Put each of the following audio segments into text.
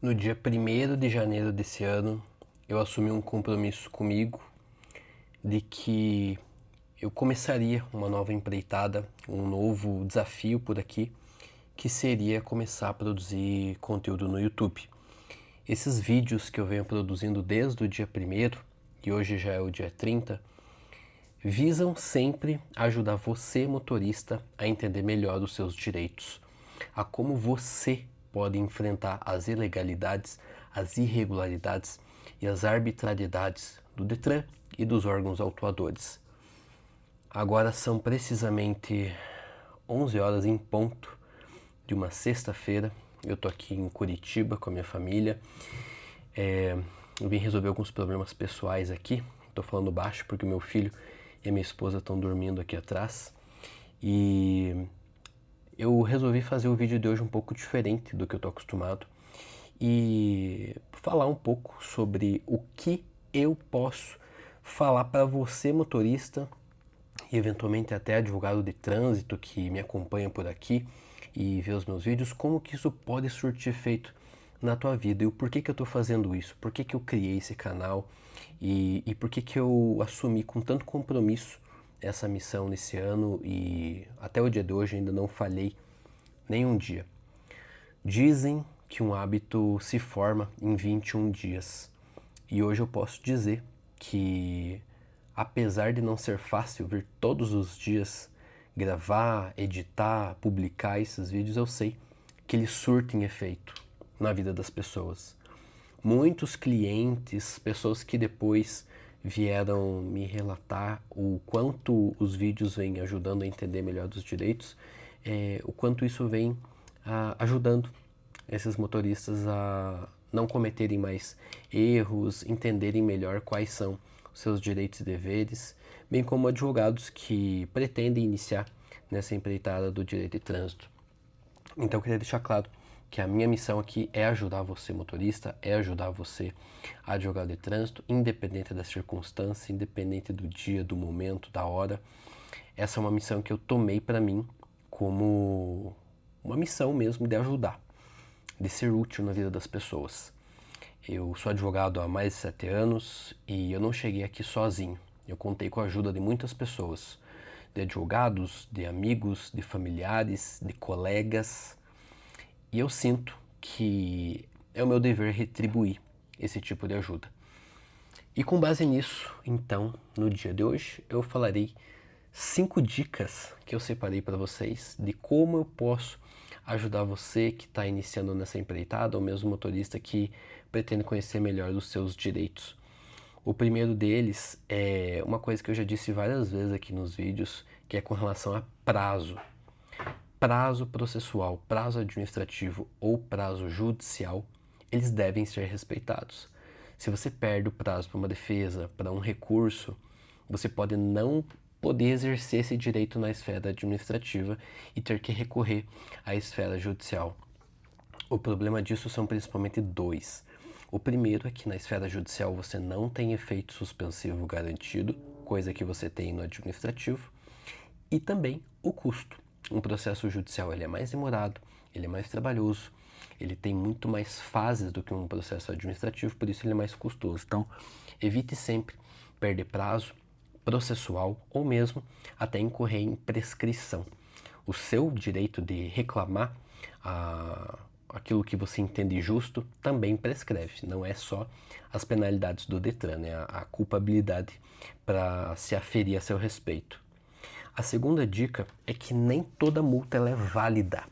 No dia 1º de janeiro desse ano, eu assumi um compromisso comigo de que eu começaria uma nova empreitada, um novo desafio por aqui, que seria começar a produzir conteúdo no YouTube. Esses vídeos que eu venho produzindo desde o dia 1º, e hoje já é o dia 30, visam sempre ajudar você, motorista, a entender melhor os seus direitos, a como você pode enfrentar as ilegalidades, as irregularidades e as arbitrariedades do Detran e dos órgãos autuadores. Agora são precisamente 11 horas em ponto de uma sexta-feira. Eu tô aqui em Curitiba com a minha família. Eu vim resolver alguns problemas pessoais aqui. Tô falando baixo porque meu filho e a minha esposa estão dormindo aqui atrás. E eu resolvi fazer o vídeo de hoje um pouco diferente do que eu tô acostumado e falar um pouco sobre o que eu posso falar para você, motorista, e eventualmente até advogado de trânsito que me acompanha por aqui e vê os meus vídeos, como que isso pode surtir efeito na tua vida e o porquê que eu estou fazendo isso, porquê que eu criei esse canal e porquê que eu assumi com tanto compromisso essa missão nesse ano e até o dia de hoje ainda não falhei nenhum dia. Dizem que um hábito se forma em 21 dias e hoje eu posso dizer que, apesar de não ser fácil vir todos os dias gravar, editar, publicar esses vídeos, eu sei que eles surtem efeito na vida das pessoas. Muitos clientes, pessoas que depois vieram me relatar o quanto os vídeos vêm ajudando a entender melhor dos direitos, o quanto isso vem ajudando esses motoristas a não cometerem mais erros, entenderem melhor quais são os seus direitos e deveres, bem como advogados que pretendem iniciar nessa empreitada do direito de trânsito. Então eu queria deixar claro que a minha missão aqui é ajudar você, motorista, é ajudar você, advogado de trânsito, independente da circunstância, independente do dia, do momento, da hora. Essa é uma missão que eu tomei para mim como uma missão mesmo de ajudar, de ser útil na vida das pessoas. Eu sou advogado há mais de 7 anos e eu não cheguei aqui sozinho. Eu contei com a ajuda de muitas pessoas, de advogados, de amigos, de familiares, de colegas. E eu sinto que é o meu dever retribuir esse tipo de ajuda. E com base nisso, então, no dia de hoje, eu falarei 5 dicas que eu separei para vocês de como eu posso ajudar você que está iniciando nessa empreitada, ou mesmo motorista que pretende conhecer melhor os seus direitos. O primeiro deles é uma coisa que eu já disse várias vezes aqui nos vídeos, que é com relação a prazo. Prazo processual, prazo administrativo ou prazo judicial, eles devem ser respeitados. Se você perde o prazo para uma defesa, para um recurso, você pode não poder exercer esse direito na esfera administrativa e ter que recorrer à esfera judicial. O problema disso são principalmente dois. O primeiro é que na esfera judicial você não tem efeito suspensivo garantido, coisa que você tem no administrativo, e também o custo. Um processo judicial ele é mais demorado, ele é mais trabalhoso, ele tem muito mais fases do que um processo administrativo, por isso ele é mais custoso. Então, evite sempre perder prazo processual ou mesmo até incorrer em prescrição. O seu direito de reclamar aquilo que você entende justo também prescreve, não é só as penalidades do Detran, né? A culpabilidade para se aferir a seu respeito. A segunda dica é que nem toda multa ela é válida,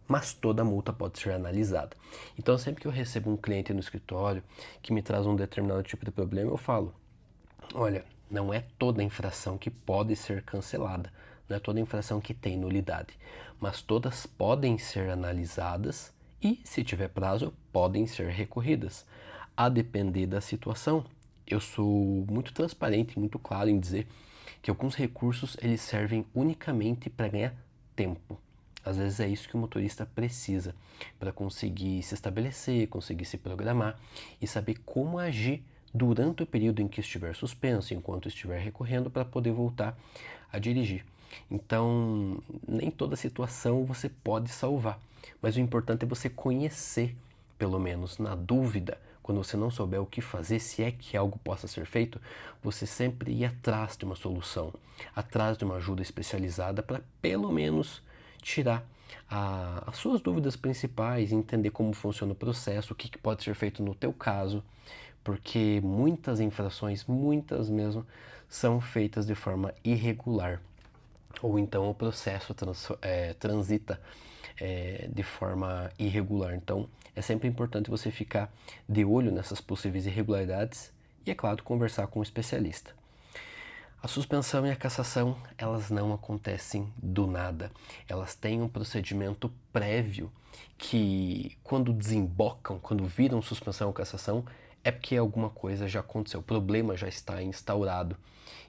mas toda multa pode ser analisada. Então sempre que eu recebo um cliente no escritório que me traz um determinado tipo de problema, eu falo, olha, não é toda infração que pode ser cancelada, não é toda infração que tem nulidade, mas todas podem ser analisadas e, se tiver prazo, podem ser recorridas. A depender da situação, eu sou muito transparente, muito claro em dizer que alguns recursos eles servem unicamente para ganhar tempo. Às vezes é isso que o motorista precisa para conseguir se estabelecer, conseguir se programar e saber como agir durante o período em que estiver suspenso, enquanto estiver recorrendo, para poder voltar a dirigir. Então, nem toda situação você pode salvar, mas o importante é você conhecer pelo menos na dúvida, quando você não souber o que fazer, se é que algo possa ser feito, você sempre ir atrás de uma solução, atrás de uma ajuda especializada para pelo menos tirar as suas dúvidas principais, entender como funciona o processo, o que pode ser feito no teu caso, porque muitas infrações, muitas mesmo, são feitas de forma irregular, ou então o processo transita de forma irregular. Então é sempre importante você ficar de olho nessas possíveis irregularidades e, é claro, conversar com um especialista. A suspensão e a cassação, elas não acontecem do nada. Elas têm um procedimento prévio que, quando desembocam, quando viram suspensão ou cassação, é porque alguma coisa já aconteceu, o problema já está instaurado.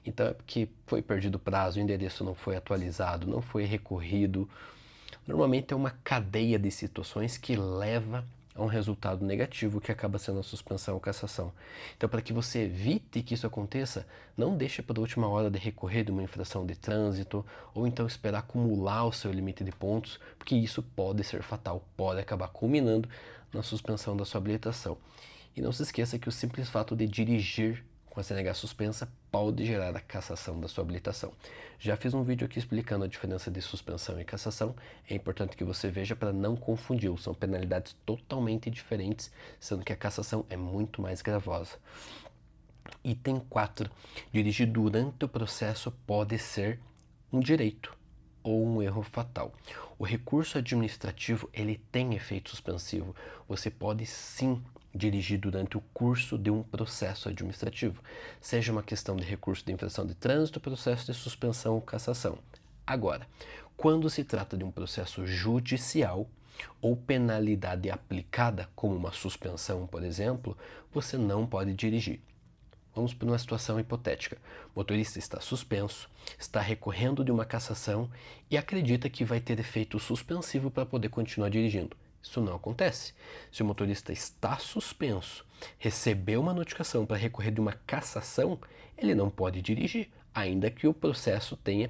Então é porque foi perdido o prazo, o endereço não foi atualizado, não foi recorrido. Normalmente é uma cadeia de situações que leva a um resultado negativo que acaba sendo a suspensão ou cassação. Então, para que você evite que isso aconteça, não deixe para a última hora de recorrer de uma infração de trânsito ou então esperar acumular o seu limite de pontos, porque isso pode ser fatal, pode acabar culminando na suspensão da sua habilitação. E não se esqueça que o simples fato de dirigir com a CNH suspensa pode gerar a cassação da sua habilitação. Já fiz um vídeo aqui explicando a diferença de suspensão e cassação. É importante que você veja para não confundir. São penalidades totalmente diferentes, sendo que a cassação é muito mais gravosa. Item 4. Dirigir durante o processo pode ser um direito ou um erro fatal. O recurso administrativo, ele tem efeito suspensivo. Você pode sim dirigir durante o curso de um processo administrativo, seja uma questão de recurso de infração de trânsito, processo de suspensão ou cassação. Agora, quando se trata de um processo judicial ou penalidade aplicada, como uma suspensão, por exemplo, você não pode dirigir. Vamos para uma situação hipotética. O motorista está suspenso, está recorrendo de uma cassação e acredita que vai ter efeito suspensivo para poder continuar dirigindo. Isso não acontece. Se o motorista está suspenso, recebeu uma notificação para recorrer de uma cassação, ele não pode dirigir, ainda que o processo tenha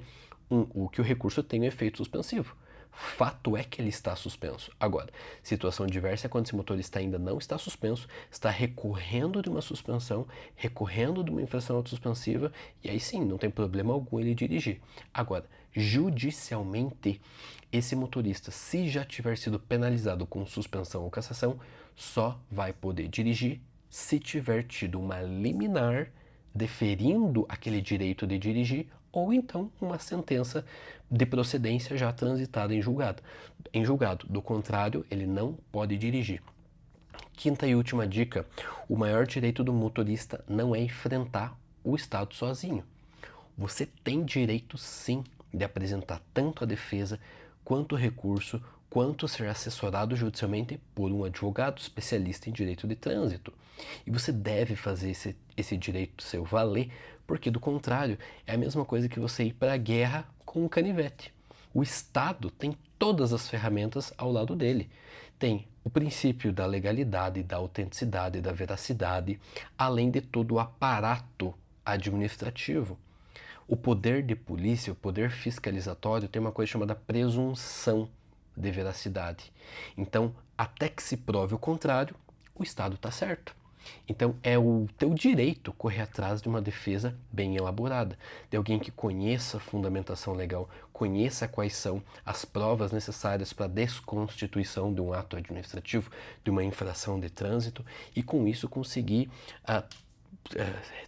que o recurso tenha um efeito suspensivo. Fato é que ele está suspenso. Agora, situação diversa é quando esse motorista ainda não está suspenso, está recorrendo de uma suspensão, recorrendo de uma infração autosuspensiva, e aí sim, não tem problema algum ele dirigir. Agora, judicialmente, esse motorista, se já tiver sido penalizado com suspensão ou cassação, só vai poder dirigir se tiver tido uma liminar deferindo aquele direito de dirigir ou então uma sentença de procedência já transitada em julgado. Do contrário, ele não pode dirigir. Quinta e última dica: o maior direito do motorista não é enfrentar o Estado sozinho. Você tem direito sim de apresentar tanto a defesa quanto o recurso, quanto ser assessorado judicialmente por um advogado especialista em direito de trânsito. E você deve fazer esse direito seu valer, porque do contrário é a mesma coisa que você ir para a guerra com um canivete. O Estado tem todas as ferramentas ao lado dele. Tem o princípio da legalidade, da autenticidade, da veracidade, além de todo o aparato administrativo. O poder de polícia, o poder fiscalizatório tem uma coisa chamada presunção de veracidade. Então, até que se prove o contrário, o Estado está certo. Então, é o teu direito correr atrás de uma defesa bem elaborada, de alguém que conheça a fundamentação legal, conheça quais são as provas necessárias para a desconstituição de um ato administrativo, de uma infração de trânsito, e com isso conseguir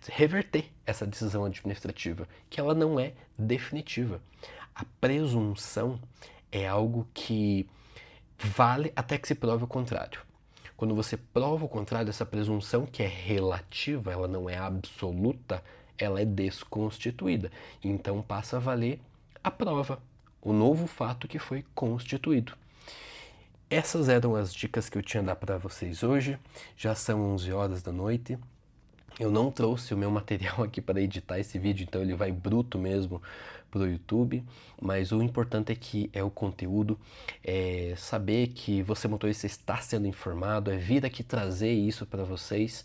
reverter essa decisão administrativa, que ela não é definitiva. A presunção é algo que vale até que se prove o contrário. Quando você prova o contrário, essa presunção, que é relativa, ela não é absoluta, ela é desconstituída. Então passa a valer a prova, o novo fato que foi constituído. Essas eram as dicas que eu tinha a dar para vocês hoje. Já são 11 horas da noite. Eu não trouxe o meu material aqui para editar esse vídeo, então ele vai bruto mesmo para o YouTube, mas o importante é que é o conteúdo, é saber que você motorista está sendo informado, é vir aqui trazer isso para vocês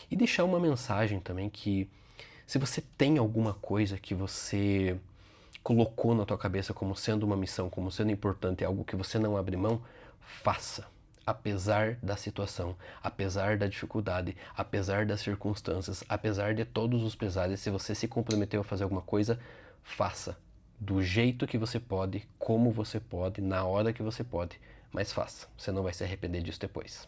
e deixar uma mensagem também que se você tem alguma coisa que você colocou na tua cabeça como sendo uma missão, como sendo importante, algo que você não abre mão, faça. apesar da situação, apesar da dificuldade, apesar das circunstâncias, apesar de todos os pesares. Se você se comprometeu a fazer alguma coisa, faça do jeito que você pode, como você pode, na hora que você pode, mas faça. Você não vai se arrepender disso depois.